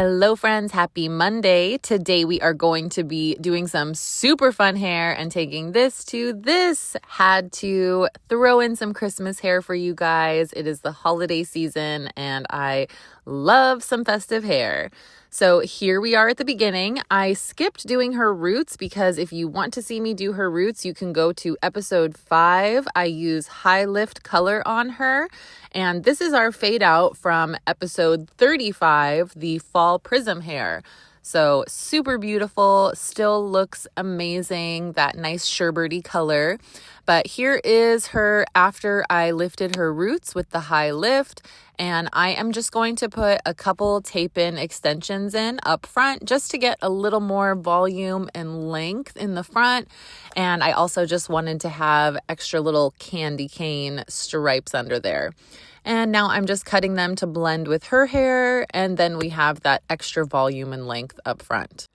Hello friends, happy Monday. Today we are going to be doing some super fun hair and taking this to this. Had to throw in some Christmas hair for you guys. It is the holiday season and I love some festive hair. So here we are at the beginning. I skipped doing her roots because if you want to see me do her roots, you can go to episode 5. I use high lift color on her. And this is our fade out from episode 35, the fall prism hair. So super beautiful, still looks amazing, that nice sherbety color. But here is her after I lifted her roots with the high lift. And I am just going to put a couple tape-in extensions in up front just to get a little more volume and length in the front. And I also just wanted to have extra little candy cane stripes under there. And now I'm just cutting them to blend with her hair, and then we have that extra volume and length up front.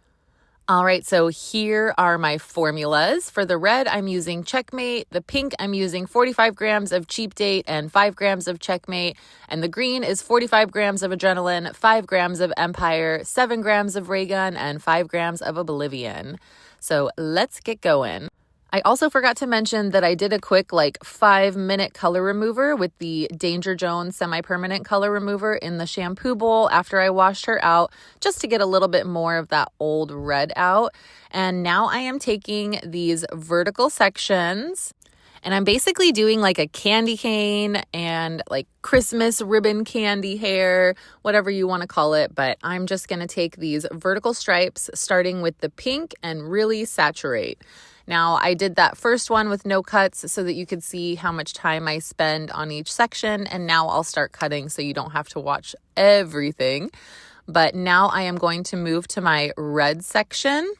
All right, so here are my formulas. For the red, I'm using Checkmate. The pink, I'm using 45 grams of Cheap Date and 5 grams of Checkmate. And the green is 45 grams of Adrenaline, 5 grams of Empire, 7 grams of Raygun, and 5 grams of Oblivion. So let's get going. I also forgot to mention that I did a quick 5-minute color remover with the Danger Jones semi-permanent color remover in the shampoo bowl after I washed her out, just to get a little bit more of that old red out. And now I am taking these vertical sections and I'm basically doing like a candy cane and like Christmas ribbon candy hair, whatever you want to call it. But I'm just going to take these vertical stripes starting with the pink and really saturate. Now, I did that first one with no cuts so that you could see how much time I spend on each section. And now I'll start cutting so you don't have to watch everything. But now I am going to move to my red section.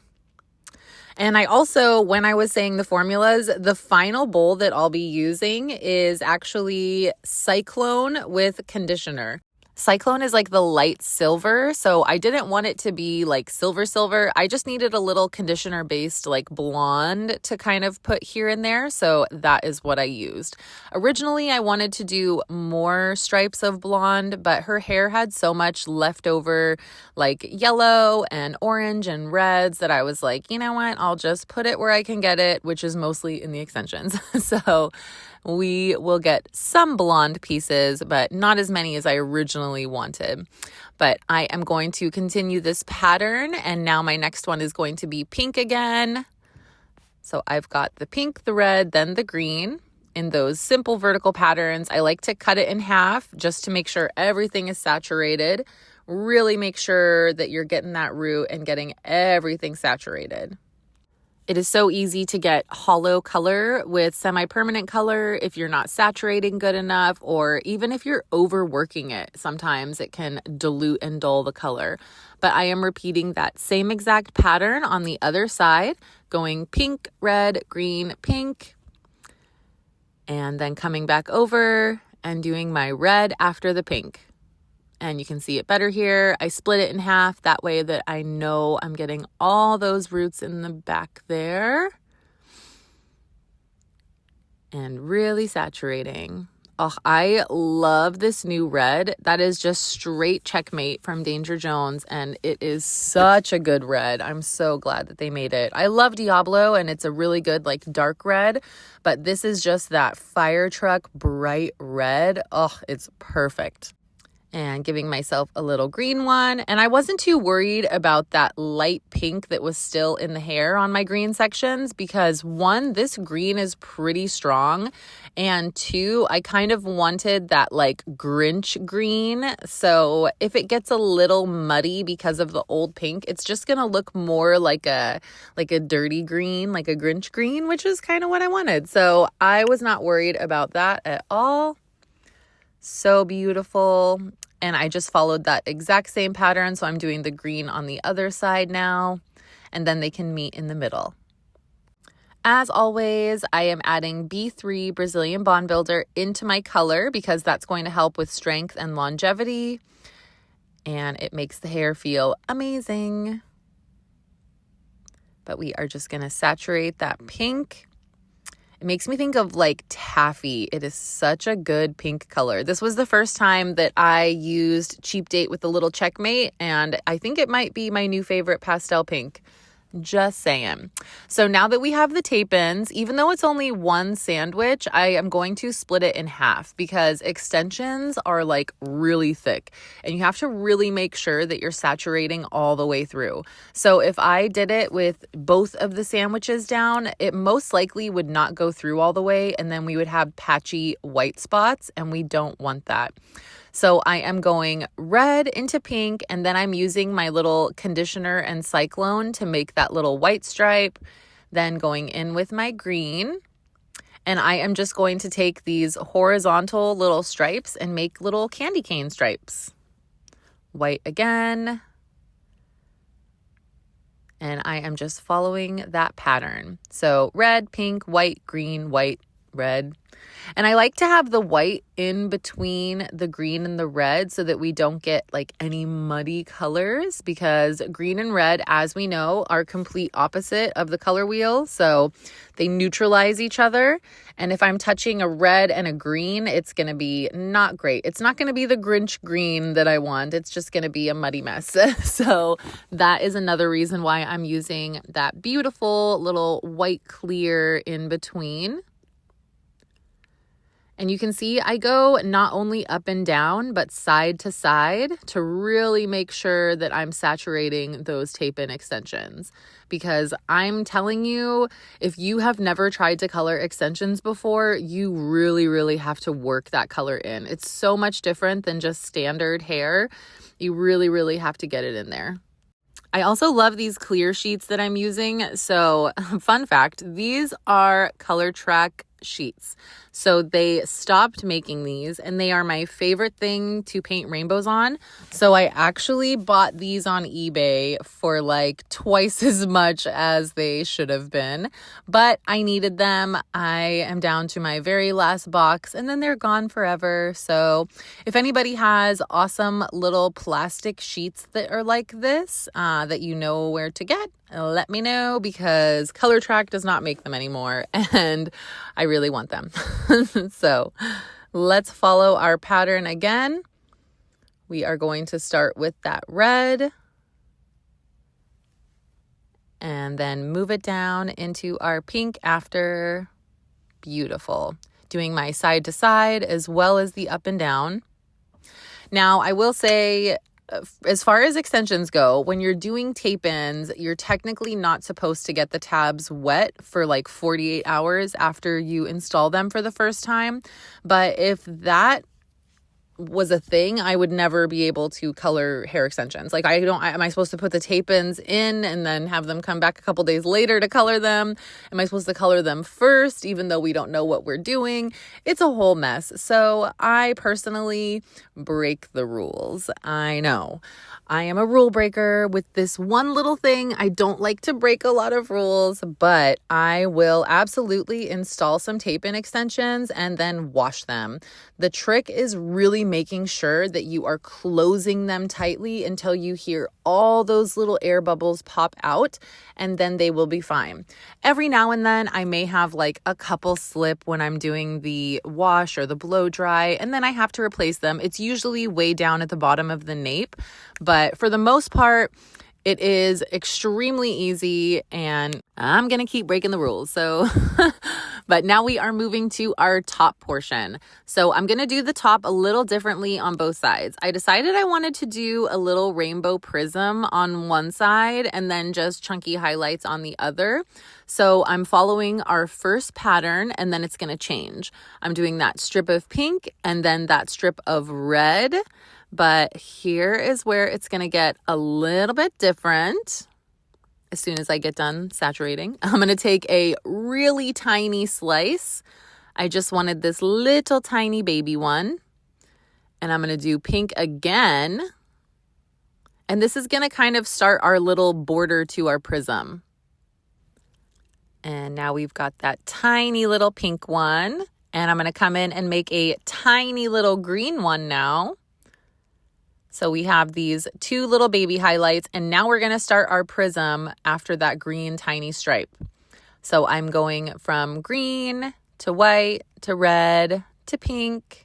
And I also, when I was saying the formulas, the final bowl that I'll be using is actually Cyclone with conditioner. Cyclone is like the light silver, so I didn't want it to be like silver. I just needed a little conditioner based like blonde to kind of put here and there, so that is what I used. Originally, I wanted to do more stripes of blonde, but her hair had so much leftover like yellow and orange and reds that I was like, you know what, I'll just put it where I can get it, which is mostly in the extensions. So we will get some blonde pieces, but not as many as I originally wanted. But I am going to continue this pattern, and now my next one is going to be pink again. So I've got the pink, the red, then the green in those simple vertical patterns. I like to cut it in half just to make sure everything is saturated. Really make sure that you're getting that root and getting everything saturated. It is so easy to get hollow color with semi-permanent color if you're not saturating good enough, or even if you're overworking it. Sometimes it can dilute and dull the color. But I am repeating that same exact pattern on the other side, going pink, red, green, pink, and then coming back over and doing my red after the pink. And you can see it better here. I split it in half that way that I know I'm getting all those roots in the back there. And really saturating. Oh, I love this new red. That is just straight Checkmate from Danger Jones. And it is such a good red. I'm so glad that they made it. I love Diablo and it's a really good dark red. But this is just that fire truck bright red. Oh, it's perfect. And giving myself a little green one. And I wasn't too worried about that light pink that was still in the hair on my green sections because 1, this green is pretty strong. And 2, I kind of wanted that Grinch green. So if it gets a little muddy because of the old pink, it's just going to look more like a dirty green, like a Grinch green, which is kind of what I wanted. So I was not worried about that at all. So beautiful. And I just followed that exact same pattern. So I'm doing the green on the other side now, and then they can meet in the middle. As always, I am adding B3 Brazilian Bond Builder into my color because that's going to help with strength and longevity. And it makes the hair feel amazing. But we are just going to saturate that pink. It makes me think of like taffy. It is such a good pink color. This was the first time that I used Cheap Date with the little checkmate, and I think it might be my new favorite pastel pink. Just saying. So now that we have the tape ends, even though it's only one sandwich, I am going to split it in half because extensions are like really thick and you have to really make sure that you're saturating all the way through. So if I did it with both of the sandwiches down, it most likely would not go through all the way and then we would have patchy white spots and we don't want that. So I am going red into pink, and then I'm using my little conditioner and cyclone to make that little white stripe, then going in with my green. And I am just going to take these horizontal little stripes and make little candy cane stripes. White again. And I am just following that pattern. So red, pink, white, green, white, red. And I like to have the white in between the green and the red so that we don't get like any muddy colors, because green and red, as we know, are complete opposite of the color wheel. So they neutralize each other. And if I'm touching a red and a green, it's going to be not great. It's not going to be the Grinch green that I want. It's just going to be a muddy mess. So that is another reason why I'm using that beautiful little white clear in between. And you can see I go not only up and down, but side to side to really make sure that I'm saturating those tape-in extensions. Because I'm telling you, if you have never tried to color extensions before, you really, really have to work that color in. It's so much different than just standard hair. You really, really have to get it in there. I also love these clear sheets that I'm using. So fun fact, these are Color Track sheets. So they stopped making these and they are my favorite thing to paint rainbows on. So I actually bought these on eBay for like twice as much as they should have been, but I needed them. I am down to my very last box and then they're gone forever. So if anybody has awesome little plastic sheets that are like this, that you know where to get, let me know, because Color Track does not make them anymore and I really want them. So let's follow our pattern again. We are going to start with that red and then move it down into our pink after. Beautiful. Doing my side to side as well as the up and down. Now, I will say, as far as extensions go, when you're doing tape-ins, you're technically not supposed to get the tabs wet for like 48 hours after you install them for the first time. But if that was a thing, I would never be able to color hair extensions. Like am I supposed to put the tape-ins in and then have them come back a couple days later to color them? Am I supposed to color them first, even though we don't know what we're doing? It's a whole mess. So I personally break the rules. I know. I am a rule breaker with this one little thing. I don't like to break a lot of rules, but I will absolutely install some tape-in extensions and then wash them. The trick is really making sure that you are closing them tightly until you hear all those little air bubbles pop out, and then they will be fine. Every now and then I may have like a couple slip when I'm doing the wash or the blow dry, and then I have to replace them. It's usually way down at the bottom of the nape, but for the most part, it is extremely easy and I'm going to keep breaking the rules. So, but now we are moving to our top portion. So I'm going to do the top a little differently on both sides. I decided I wanted to do a little rainbow prism on one side and then just chunky highlights on the other. So I'm following our first pattern and then it's going to change. I'm doing that strip of pink and then that strip of red. But here is where it's going to get a little bit different. As soon as I get done saturating, I'm going to take a really tiny slice. I just wanted this little tiny baby one. And I'm going to do pink again. And this is going to kind of start our little border to our prism. And now we've got that tiny little pink one. And I'm going to come in and make a tiny little green one now. So we have these two little baby highlights, and now we're going to start our prism after that green tiny stripe. So I'm going from green to white to red to pink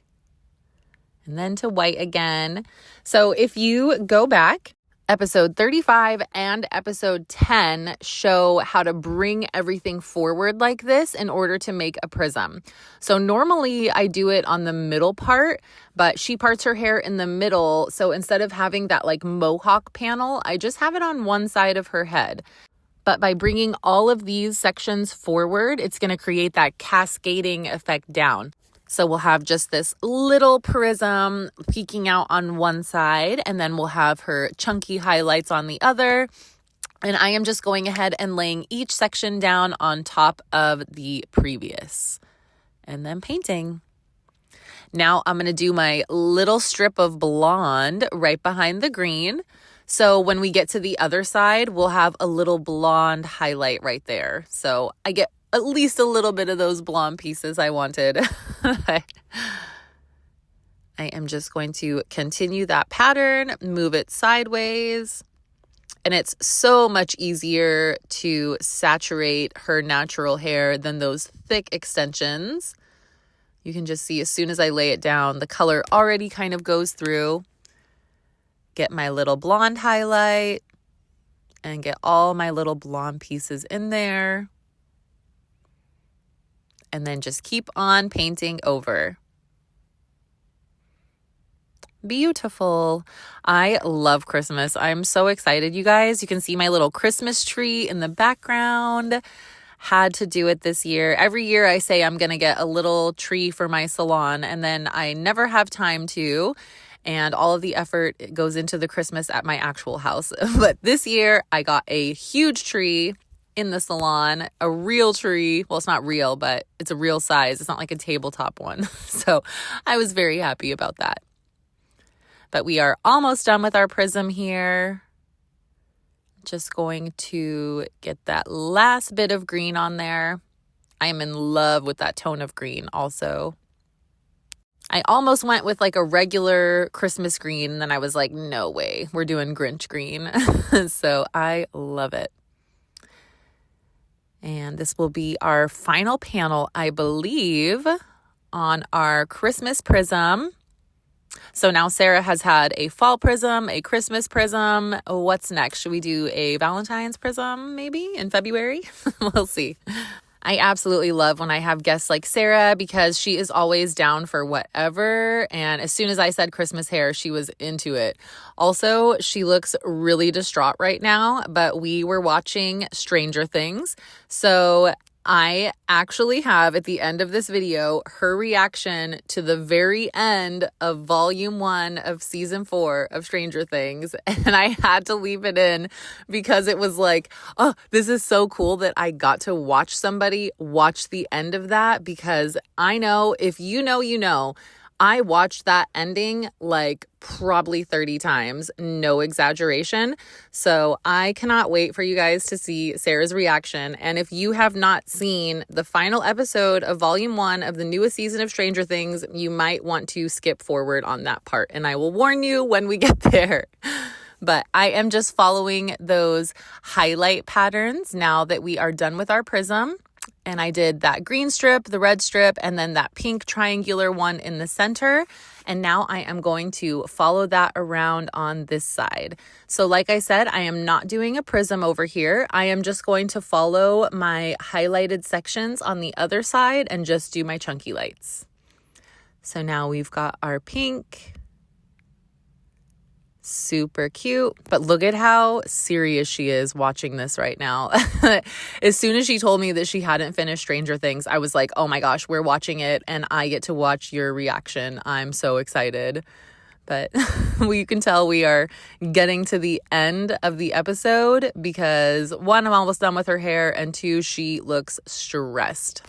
and then to white again. So if you go back, episode 35 and episode 10 show how to bring everything forward like this in order to make a prism. So normally I do it on the middle part, but she parts her hair in the middle. So instead of having that like mohawk panel, I just have it on one side of her head. But by bringing all of these sections forward, it's going to create that cascading effect down. So we'll have just this little prism peeking out on one side, and then we'll have her chunky highlights on the other. And I am just going ahead and laying each section down on top of the previous and then painting. Now I'm going to do my little strip of blonde right behind the green. So when we get to the other side, we'll have a little blonde highlight right there. So I get at least a little bit of those blonde pieces I wanted. I am just going to continue that pattern, move it sideways. And it's so much easier to saturate her natural hair than those thick extensions. You can just see as soon as I lay it down, the color already kind of goes through. Get my little blonde highlight and get all my little blonde pieces in there. And then just keep on painting over. Beautiful. I love Christmas. I'm so excited, you guys. You can see my little Christmas tree in the background. Had to do it this year. Every year I say I'm going to get a little tree for my salon, and then I never have time to. And all of the effort goes into the Christmas at my actual house. But this year I got a huge tree in the salon, a real tree. Well, it's not real, but it's a real size. It's not like a tabletop one. So I was very happy about that. But we are almost done with our prism here. Just going to get that last bit of green on there. I am in love with that tone of green also. I almost went with like a regular Christmas green, and then I was like, no way, we're doing Grinch green. So I love it. And this will be our final panel, I believe, on our Christmas prism. So now Sarah has had a fall prism, a Christmas prism. What's next? Should we do a Valentine's prism maybe in February? We'll see. I absolutely love when I have guests like Sarah because she is always down for whatever. And as soon as I said Christmas hair, she was into it. Also, she looks really distraught right now, but we were watching Stranger Things. So I actually have at the end of this video her reaction to the very end of volume 1 of season 4 of Stranger Things, and I had to leave it in because it was like, oh, this is so cool that I got to watch somebody watch the end of that, because I know, if you know, you know, I watched that ending like probably 30 times, no exaggeration. So I cannot wait for you guys to see Sarah's reaction. And if you have not seen the final episode of volume 1 of the newest season of Stranger Things, you might want to skip forward on that part. And I will warn you when we get there. But I am just following those highlight patterns now that we are done with our prism. And I did that green strip, the red strip, and then that pink triangular one in the center. And now I am going to follow that around on this side. So like I said, I am not doing a prism over here. I am just going to follow my highlighted sections on the other side and just do my chunky lights. So now we've got our pink. Super cute. But look at how serious she is watching this right now. As soon as she told me that she hadn't finished Stranger Things, I was like, oh my gosh, we're watching it and I get to watch your reaction. I'm so excited. But you can tell we are getting to the end of the episode because 1, I'm almost done with her hair, and 2, she looks stressed.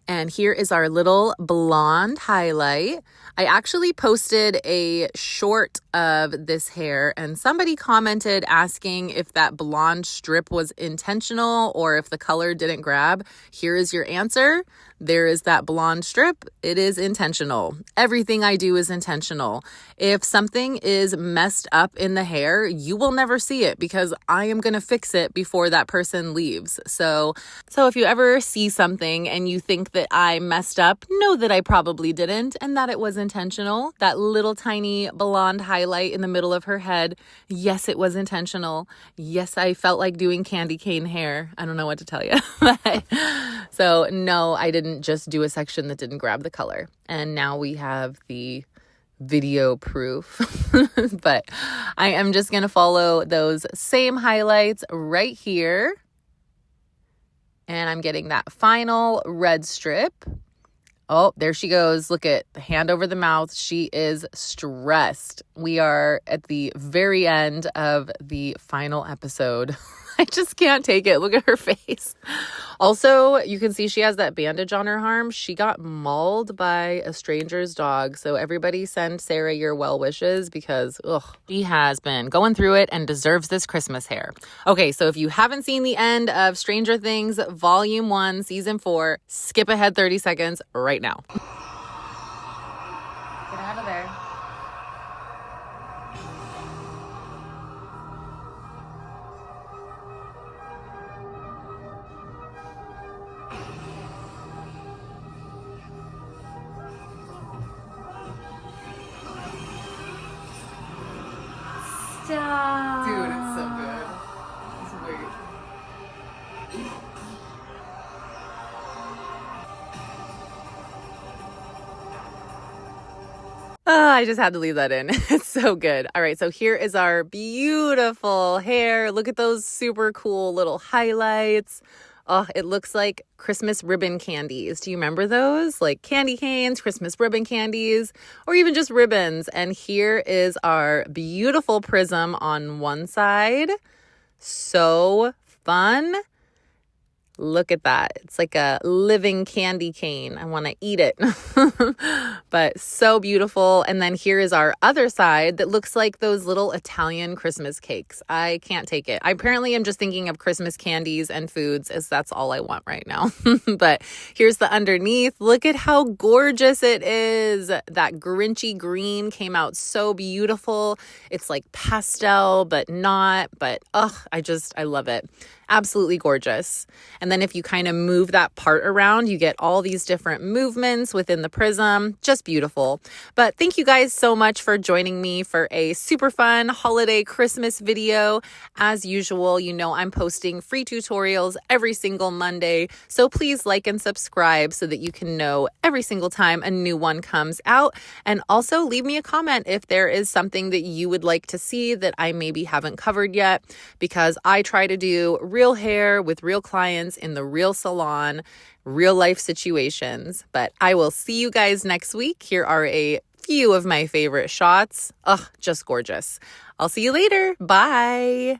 And here is our little blonde highlight. I actually posted a short of this hair, and somebody commented asking if that blonde strip was intentional or if the color didn't grab. Here is your answer. there is that blonde strip. It is intentional. Everything I do is intentional. If something is messed up in the hair, you will never see it because I am going to fix it before that person leaves. So if you ever see something and you think that I messed up, know that I probably didn't and that it was intentional. That little tiny blonde highlight in the middle of her head, yes, it was intentional. Yes, I felt like doing candy cane hair. I don't know what to tell you. So no, I didn't just do a section that didn't grab the color. And now we have the video proof. But I am just going to follow those same highlights right here. And I'm getting that final red strip. Oh, there she goes. Look at the hand over the mouth. She is stressed. We are at the very end of the final episode. I just can't take it. Look at her face. Also, you can see she has that bandage on her arm. She got mauled by a stranger's dog. So everybody send Sarah your well wishes because she has been going through it and deserves this Christmas hair. Okay, so if you haven't seen the end of Stranger Things Volume 1, Season 4, skip ahead 30 seconds right now. Get out of there. Stop. Dude, it's so good. It's weird. Oh, I just had to leave that in. It's so good. All right, so here is our beautiful hair. Look at those super cool little highlights. Oh, it looks like Christmas ribbon candies. Do you remember those? Like candy canes, Christmas ribbon candies, or even just ribbons. And here is our beautiful prism on one side. So fun. Look at that. It's like a living candy cane. I want to eat it. But so beautiful. And then here is our other side that looks like those little Italian Christmas cakes. I can't take it. I apparently am just thinking of Christmas candies and foods as that's all I want right now. But here's the underneath. Look at how gorgeous it is. That Grinchy green came out so beautiful. It's like pastel, but not. But I love it. Absolutely gorgeous. And then if you kind of move that part around, you get all these different movements within the prism. Just beautiful. But thank you guys so much for joining me for a super fun holiday Christmas video. As usual, you know I'm posting free tutorials every single Monday. So please like and subscribe so that you can know every single time a new one comes out. And also leave me a comment if there is something that you would like to see that I maybe haven't covered yet, because I try to do real hair with real clients in the real salon, real life situations. But I will see you guys next week. Here are a few of my favorite shots. Just gorgeous. I'll see you later. Bye.